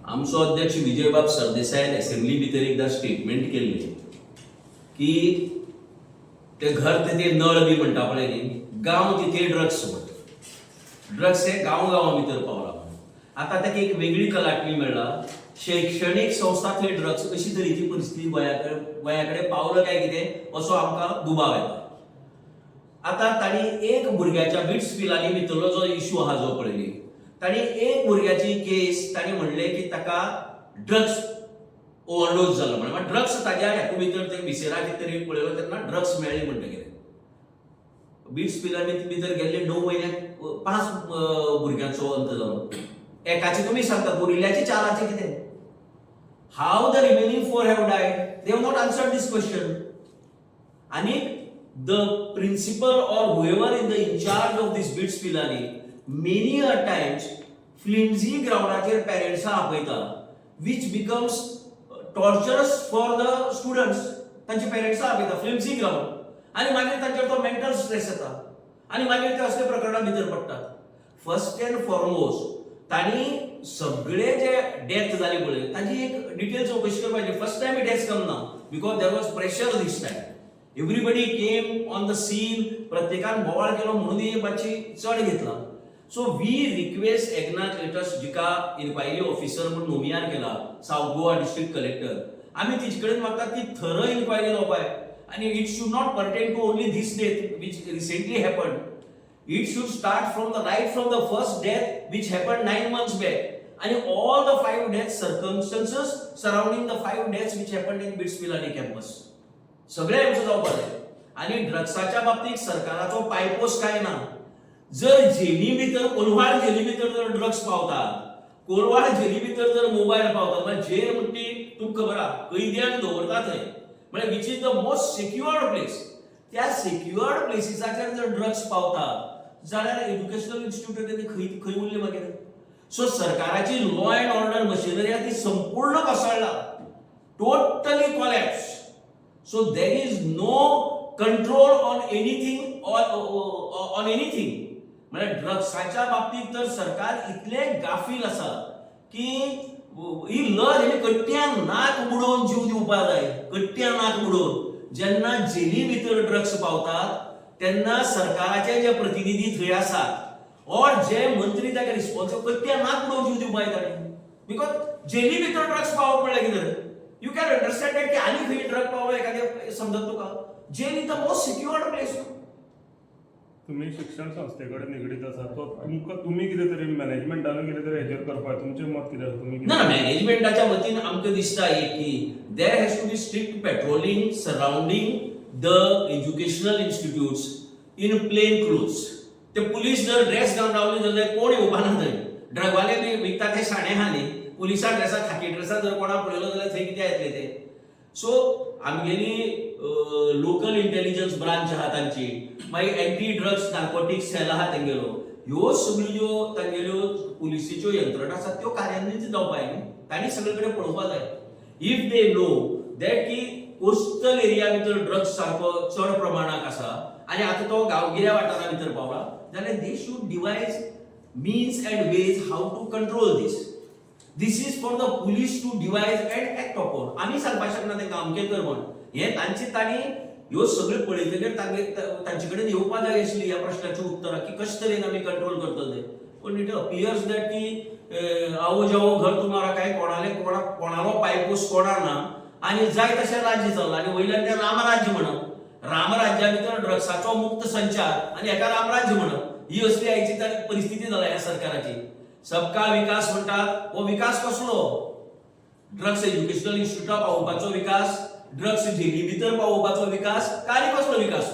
आमचो अध्यक्ष विजयबाब सरदेसायन असेंब्ली भितर एकदा स्टेटमेंट केल्ली की ते घर ते नळ बी म्हणटा पळय न्ही, गांव तिथे ड्रग्स ड्रग्स हे गांव भितर पावला. आता ताका एक वेगळी कलाटणी मेळ्ळा. शैक्षणिक संस्था थंय ड्रग्स अशी तरेची परिस्थिती गोंयाकडे पावलं काय कितें असो आमकां दुबाव येता. आता ताणी एक भुरग्याच्या बिट्स पिलांनी भितरलो जो इश्यू आहा जो पळयली, ताणी एक भुरग्याची केस ताणी म्हणले की ताका ड्रग्स ओव्हरडोस जालो म्हणून. ड्रग्स ताज्या हेतू भितर ते विसेरा तरी पळयलो तेन्ना ड्रग्स मेळ्ळे म्हणटकीर बिट्स पिलांनी भितर गेल्ले 9 म्हयन्याक 5 भुरग्यांचो अंत जालो. एकाचे तुमी सांगतात उरिल्ल्याचे 4 कितें. How the remaining 4 have died? They have not answered this question. आणि the principal or whoever in the in charge of this bits pilani many a times flimsy groundacher parents आपयता which becomes torturous for the students. तांचे parents आपयता flimsy ground आणि मागीर तांचेर तो mental stress येता आणि मागीर ते असले प्रकरणा भितर पडटात. फर्स्ट एंड फॉरमोस्ट तांणी सगळे जे डेथ जाली पळय ताची एक डिटेल चौकशी करपाची. First time it has come now because there was pressure this time. Everybody came on the scene. प्रत्येकान बोवाळ केलो म्हणून ही मातशी चढ घेतला. So we request Eknath let's जिका इन्क्वायरी ऑफिसर म्हणून नोमियान केला साऊथ गोवा डिस्ट्रिक्ट कलेक्टर, आम्ही तिचे कडेन मागता ती थरो इन्क्वायरी जावपाय. आणि it should not pertain to only this death which recently happened. It should start from the right from the first death which happened 9 months back आणि all the 5 death circumstances surrounding the 5 deaths which happened in BITS Pilani campus. सगळे आमचं जावपाक जाय. आणि ड्रग्साच्या बाबतीत सरकाराचो पायपोस काय ना. जर जेली भितर कोलवाड जेली भितर जर ड्रग्स पावतात, कोलवाड जेली भितर जर मोबाईल पावतात म्हणजे जेल म्हणटी तुमकां खबर आहा कैद्यांक दवरतात थंय म्हणजे which is the most secured place. त्या सिक्युअर्ड प्लेसीसाचेर जर ड्रग्स पावतात जाल्यार एज्युकेशनल इन्स्टिट्यूट खंय उरले मागीर. सो सरकाराची लॉ अँड ऑर्डर मशिनरी ती संपूर्ण कोसळ्ळा, totally collapse. So there is no control on anything on anything. म्हणजे ड्रग्साच्या बाबतीत तर सरकार इतले गाफील आसा की ही लज हे कट्ट्यान नाक बुडोवन जीव दिवपाक जाय. कट्ट्यान नाक बुडोवन जेन्ना जेली भितर ड्रग्स पावतात तेन्ना सरकाराचे जे प्रतिनिधी थंय आसात और जे मंत्री ताका रिस्पॉन्सिबल कट्ट्यान नाक बुडोवन जीव दिवपाक जाय. बिकॉज जेली भितर ड्रग्स पावप म्हणल्यार कितें यू कॅन अंडरस्टँड दॅट की आनी खंय ड्रग पावलो एखाद्या समजत तुका. Jail is the most secured place. तुम्ही शिक्षण संस्थे कडेन निगडीत आसा तो तुमकां तुमी कितें तरी मॅनेजमेंटान कितें तरी हेजेर करपाक तुमचें मत कितें आसा? तुमी ना मॅनेजमेंटाच्या वतीन आमकां दिसता एक की there has to be strict patrolling surrounding the educational institutes in plain clothes. ते पुलीस जर ड्रेस घालून रावले जाल्यार कोण येवपा ना थंय. ड्रगवाले बी विकता ते शाणे आहा न्ही. पुलिसा ड्रेसा खाकी ड्रेसा जर कोणा पळयलो जाल्यार थंय कितें येतले ते. सो आमगेली लोकल इंटेलिजन्स ब्रांच आहा तांची, मागीर एंटी ड्रग्स नार्कोटिक्स सेल आहा तेंगेलो, ह्यो सगळ्यो तांगेल्यो पुलिसेच्यो यंत्रणा आसात त्यो कार्यान्वीत जावपाक जाय. तांणी सगळे कडेन पळोवपाक जाय. इफ दे नो दॅट की कोस्टल एरिया भितर ड्रग्स सारको चड प्रमाणात आसा आणि आता तो गांवगिऱ्या वाठारा भितर पावला जाल्यार they should devise means and ways how to control this. This is for the police to devise and act upon. आम्ही सांगपाक शकना तेंकां अमकें कर म्हण. हे तांणी ह्यो सगळे पळयतकीर तांचे कडेन येवपाक जाय आशिल्ली ह्या प्रश्नाची उत्तरां की कशे तरेन आमी कंट्रोल करतले. पण इट अपियर्स दॅट की आओ जाओ घर तुम्हारा काय कोणालो पायपोस कोणार ना आणि जाय तशें राज्य चल्लां आणि वयल्यान तें रामराज्य म्हणप. रामराज्या भितर ड्रग्साचो मुक्त संचार आणि एका रामराज्य म्हणप ही असली आयची परिस्थिती जाला ह्या सरकाराची. सबका विकास म्हणतात. हो विकास कसलो? ड्रग्स एज्युकेशनल इन्स्टिट्यूटा पावोवपाचो विकास, ड्रग्स जेली भितर पावोवपाचो विकास, काय कसलो विकास?